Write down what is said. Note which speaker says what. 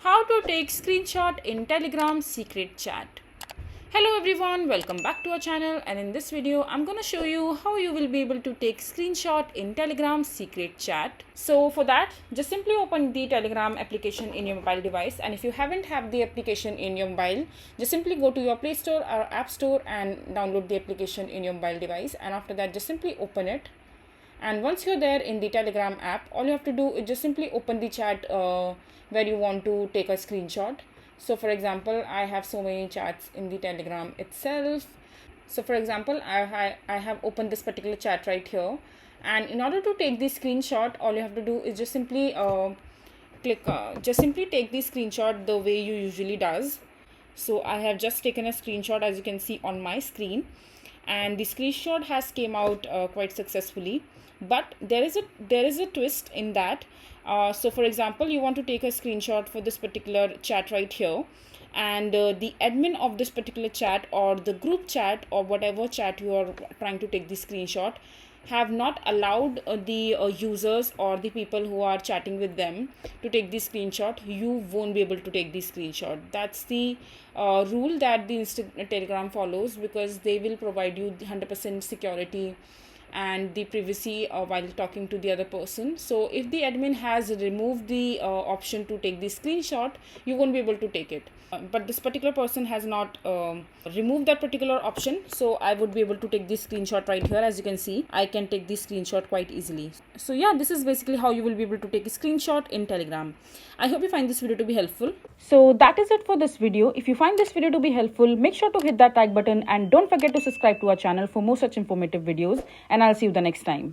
Speaker 1: How to take screenshot in Telegram secret chat. Hello everyone, welcome back to our channel, and in this video I'm going to show you how you will be able to take screenshot in Telegram secret chat. So for that, just simply open the Telegram application in your mobile device, and if you haven't have the application in your mobile, just simply go to your Play Store or App Store and download the application in your mobile device, and after that just simply open it. And once you're there in the Telegram app, all you have to do is just simply open the chat where you want to take a screenshot. So for example, I have so many chats in the Telegram itself. So for example, I have opened this particular chat right here, and in order to take the screenshot, all you have to do is just simply just simply take the screenshot the way you usually does. So I have just taken a screenshot, as you can see on my screen, and the screenshot has came out quite successfully. But there is a twist in that. So for example, you want to take a screenshot for this particular chat right here, and the admin of this particular chat, or the group chat, or whatever chat you are trying to take the screenshot, have not allowed the users or the people who are chatting with them to take the screenshot. You won't be able to take the screenshot. That's the rule that the Telegram follows, because they will provide you 100% security and the privacy while talking to the other person. So if the admin has removed the option to take the screenshot, you won't be able to take it. But this particular person has not removed that particular option, so I would be able to take this screenshot right here. As you can see, I can take this screenshot quite easily. So yeah, this is basically how you will be able to take a screenshot in Telegram. I hope you find this video to be helpful. So that is it for this video. If you find this video to be helpful, make sure to hit that like button, and don't forget to subscribe to our channel for more such informative videos, and I'll see you the next time.